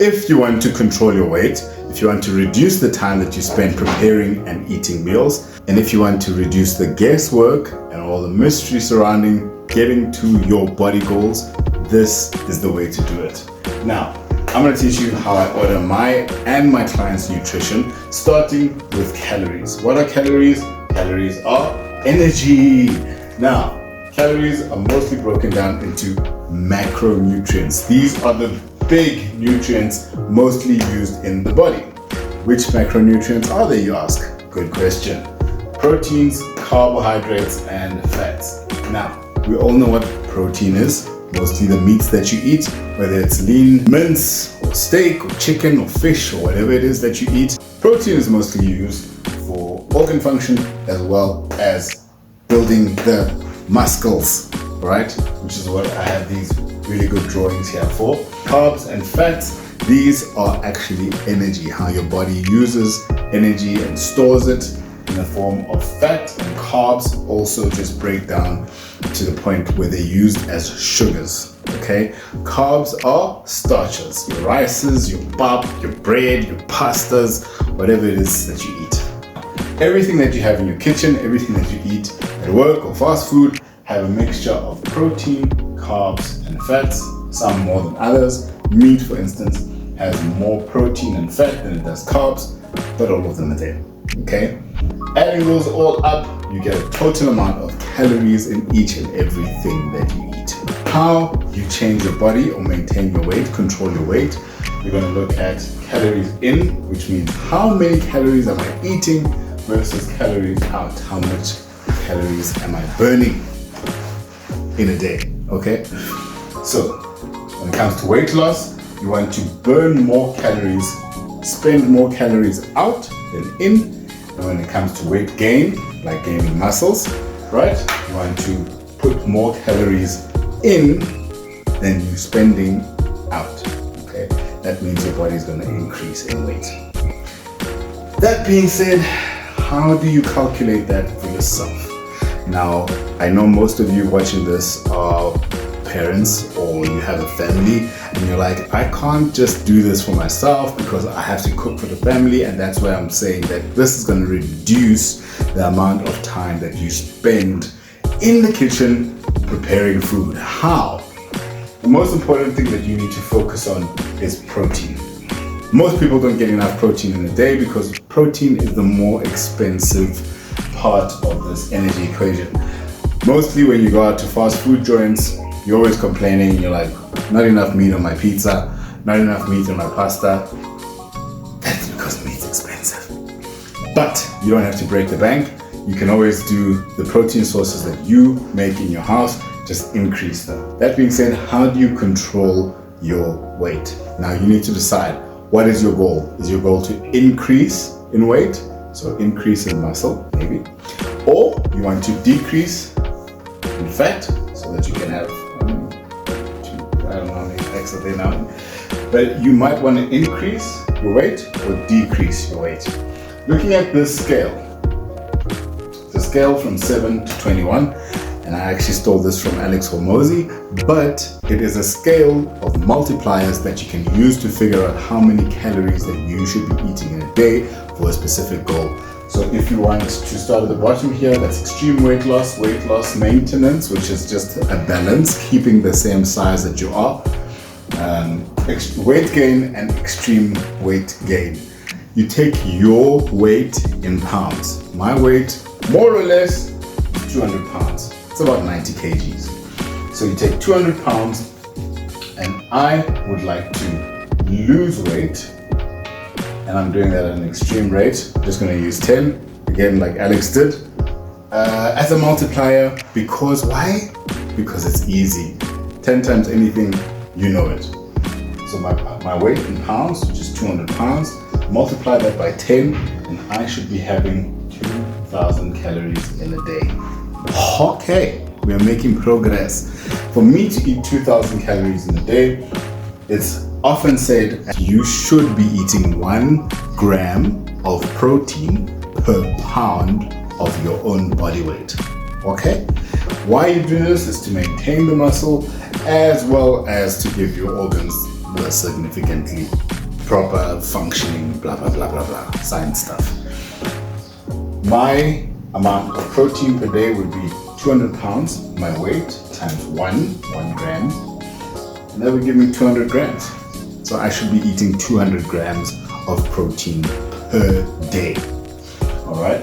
if you want to control your weight, if you want to reduce the time that you spend preparing and eating meals, and if you want to reduce the guesswork and all the mystery surrounding getting to your body goals, this is the way to do it. Now, I'm going to teach you how I order my and my clients' nutrition, starting with calories. What are calories? Calories are energy. Now, calories are mostly broken down into macronutrients. These are the big nutrients mostly used in the body. Which macronutrients are they, you ask? Good question. Proteins, carbohydrates, and fats. Now, we all know what protein is. Mostly the meats that you eat, whether it's lean mince or steak or chicken or fish or whatever it is that you eat. Protein is mostly used for organ function as well as building the muscles, right? Which is what I have these really good drawings here for. Carbs and fats, these are actually energy, how your body uses energy and stores it in the form of fat, and carbs also just break down to the point where they're used as sugars. Okay, carbs are starches, your rices, your pap, your bread, your pastas, whatever it is that you eat. Everything that you have in your kitchen, everything that you eat at work or fast food have a mixture of protein, carbs, and fats, some more than others. Meat, for instance, has more protein and fat than it does carbs, but all of them are there. Okay, adding those all up, you get a total amount of calories in each and everything that you eat. How you change your body or maintain your weight, control your weight. We're going to look at calories in, which means how many calories am I eating versus calories out. How much calories am I burning in a day? Okay, so when it comes to weight loss, you want to burn more calories, spend more calories out than in. And when it comes to weight gain, like gaining muscles, right? You want to put more calories in than you spending out. Okay, that means your body is going to increase in weight. That being said, how do you calculate that for yourself? Now, I know most of you watching this are parents or you have a family and you're like, I can't just do this for myself because I have to cook for the family, and that's why I'm saying that this is going to reduce the amount of time that you spend in the kitchen preparing food. How? The most important thing that you need to focus on is protein. Most people don't get enough protein in a day because protein is the more expensive part of this energy equation. Mostly when you go out to fast food joints, you're always complaining, you're like, not enough meat on my pizza, not enough meat on my pasta. That's because meat's expensive. But you don't have to break the bank. You can always do the protein sources that you make in your house, just increase them. That being said, how do you control your weight? Now you need to decide, what is your goal? Is your goal to increase in weight? So increase in muscle, maybe. Or you want to decrease in fat so that you can have, I don't know how many packs are there now. But you might want to increase your weight or decrease your weight. Looking at this scale, the scale from 7 to 21, and I actually stole this from Alex Hormozy, but it is a scale of multipliers that you can use to figure out how many calories that you should be eating in a day for a specific goal. So if you want to start at the bottom here, that's extreme weight loss maintenance, which is just a balance, keeping the same size that you are, weight gain and extreme weight gain. You take your weight in pounds. My weight, more or less, is 200 pounds. It's about 90 kgs. So you take 200 pounds, and I would like to lose weight, and I'm doing that at an extreme rate. I'm just going to use 10, again like Alex did, as a multiplier. Because why? Because it's easy. 10 times anything, you know it. So my weight in pounds, which is 200 pounds, multiply that by 10, and I should be having 2,000 calories in a day. Okay, we are making progress. For me to eat 2,000 calories in a day, it's often said you should be eating 1 gram of protein per pound of your own body weight. Okay? Why you do this is to maintain the muscle as well as to give your organs significantly proper functioning, blah blah blah blah blah, science stuff. My amount of protein per day would be 200 pounds, my weight, times 1 gram, and that would give me 200 grams. So I should be eating 200 grams of protein per day. All right.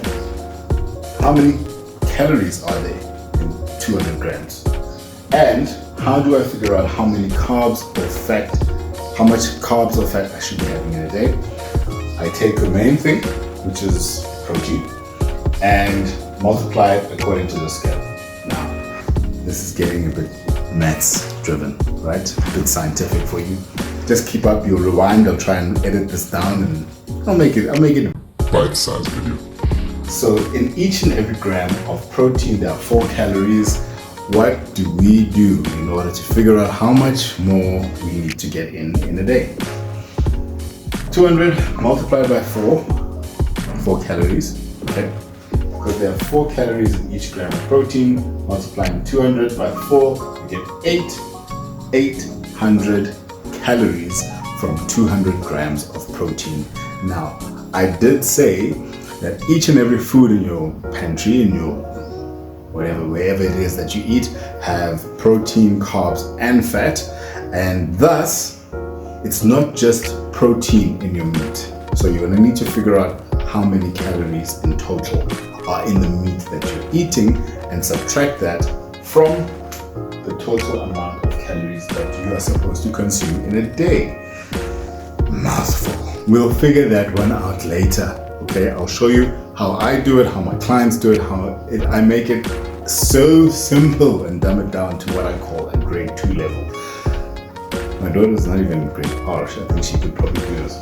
How many calories are there in 200 grams? And how do I figure out how many carbs or fat, how much carbs or fat I should be having in a day? I take the main thing, which is protein, and multiply it according to the scale. Now, this is getting a bit maths driven, right? A bit scientific for you. Just keep up your rewind. I'll try and edit this down, and I'll make it a bite-sized video. So in each and every gram of protein, there are 4 calories. What do we do in order to figure out how much more we need to get in a day? 200 multiplied by 4 calories, okay? Because there are 4 calories in each gram of protein, multiplying 200 by 4, you get 800 calories from 200 grams of protein. Now, I did say that each and every food in your pantry, in your wherever it is that you eat, have protein, carbs, and fat, and thus it's not just protein in your meat. So you're gonna need to figure out how many calories in total are in the meat that you're eating and subtract that from the total amount of calories that you are supposed to consume in a day. Mouthful. We'll figure that one out later. Okay, I'll show you how I do it, how my clients do it, I make it so simple and dumb it down to what I call a grade 2 level. My daughter's not even grade R, I think she could probably do this.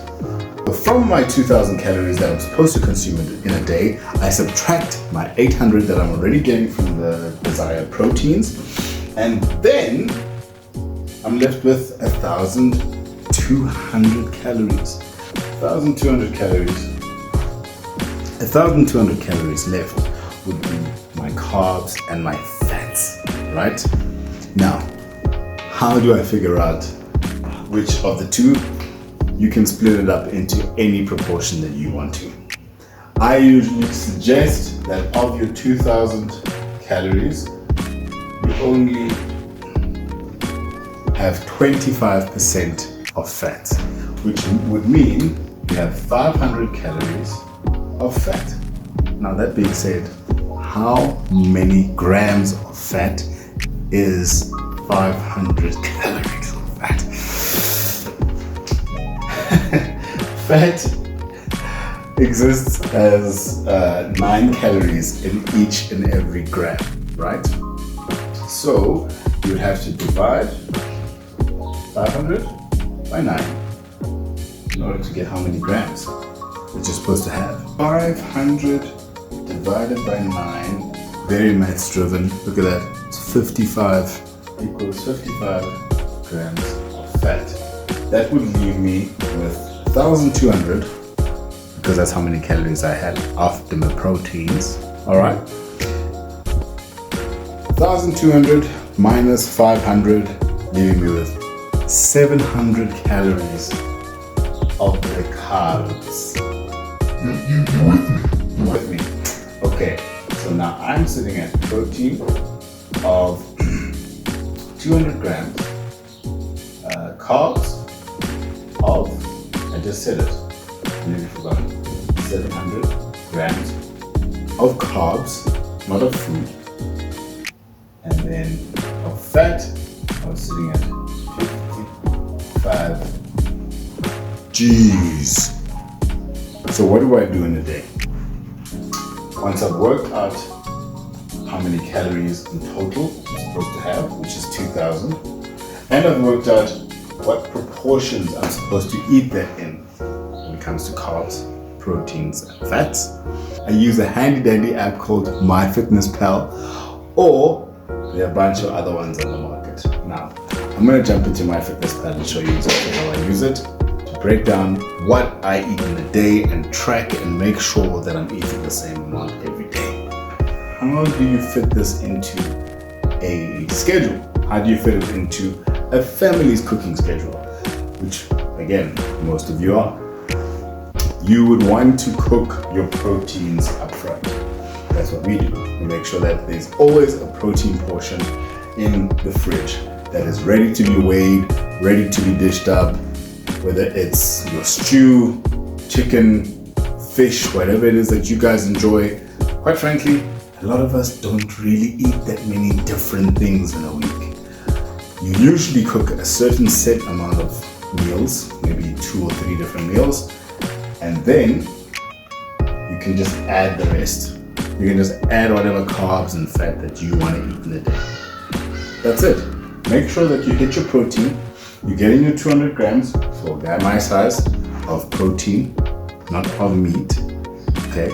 But from my 2,000 calories that I'm supposed to consume in a day, I subtract my 800 that I'm already getting from the desired proteins, and then I'm left with 1,200 calories. 1,200 calories. 1,200 calories left would be my carbs and my fats, right? Now, how do I figure out which of the two? You can split it up into any proportion that you want to. I usually suggest that of your 2,000 calories, you only have 25% of fat, which would mean you have 500 calories of fat. Now, that being said, how many grams of fat is 500 calories of fat? Fat exists as 9 calories in each and every gram, right? So you would have to divide 500 by 9 in order to get how many grams that you're supposed to have. 500 divided by 9, very maths driven. Look at that, it's 55 equals 55 grams of fat. That would leave me with 1,200, because that's how many calories I had after my proteins. All right, 1,200 minus 500, leaving me with 700 calories of the carbs. You with me? Okay, so now I'm sitting at protein of 200 grams, carbs of, I just said it, I nearly forgot, 700 grams of carbs, not of food, and then of fat, I was sitting at 55 G's. So what do I do in a day? Once I've worked out how many calories in total I'm supposed to have, which is 2,000, and I've worked out what proportions I'm supposed to eat that in when it comes to carbs, proteins, and fats, I use a handy dandy app called MyFitnessPal, or there are a bunch of other ones on the market. Now, I'm going to jump into MyFitnessPal and show you exactly how I use it to break down what I eat in a day and track and make sure that I'm eating the same amount every day. How do you fit this into a schedule? How do you fit it into a family's cooking schedule? which again, most of you are, you would want to cook your proteins up front. That's what we do. We make sure that there's always a protein portion in the fridge that is ready to be weighed, ready to be dished up, whether it's your stew, chicken, fish, whatever it is that you guys enjoy. Quite frankly, a lot of us don't really eat that many different things in a week. You usually cook a certain set amount of meals, maybe 2 or 3 different meals, and then you can just add the rest. You can just add whatever carbs and fat that you want to eat in the day. That's it. Make sure that you hit your protein. You're getting your 200 grams, for a guy my size, of protein, not of meat. Okay?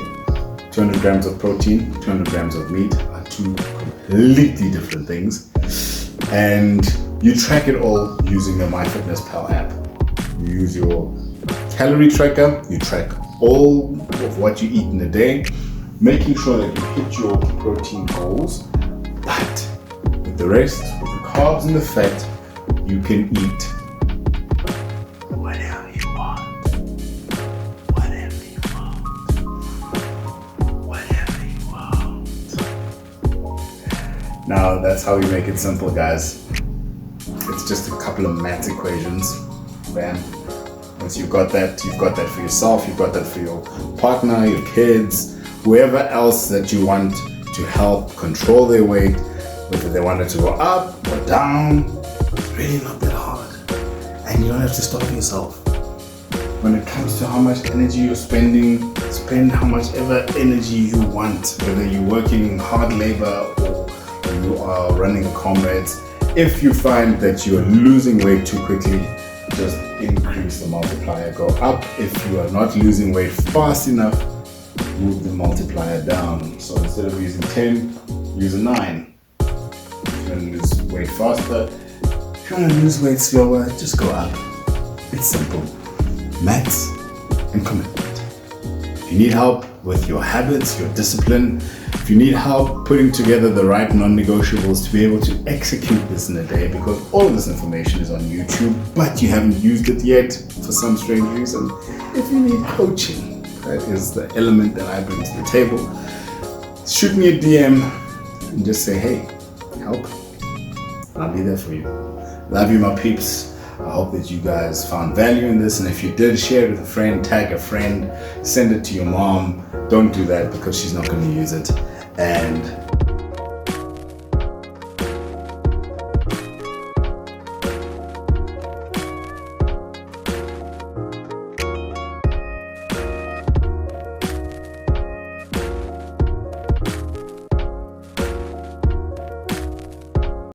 200 grams of protein, 200 grams of meat are 2 completely different things. And you track it all using your MyFitnessPal app. You use your calorie tracker, you track all of what you eat in a day, making sure that you hit your protein goals, but with the rest, with the carbs and the fat, you can eat whatever you want. Whatever you want. Whatever you want. Now, that's how we make it simple, guys. It's just a couple of math equations. Bam. Once you've got that for yourself, you've got that for your partner, your kids, whoever else that you want to help control their weight, whether they want it to go up or down. It's really not that hard. And you don't have to stop yourself. When it comes to how much energy you're spending, spend how much ever energy you want, whether you're working hard labor or you are running comrades. If you find that you're losing weight too quickly, just increase the multiplier, go up. If you are not losing weight fast enough, move the multiplier down. So instead of using 10, use a 9. If you want to lose weight faster, if you want to lose weight slower, just go up. It's simple. Maths and commitment. If you need help with your habits, your discipline, if you need help putting together the right non-negotiables to be able to execute this in a day, because all of this information is on YouTube, but you haven't used it yet for some strange reason. If you need coaching, that is the element that I bring to the table, shoot me a DM and just say, hey, help. I'll be there for you. Love you, my peeps. I hope that you guys found value in this, and if you did, share it with a friend, tag a friend, send it to your mom. Don't do that because she's not going to use it. And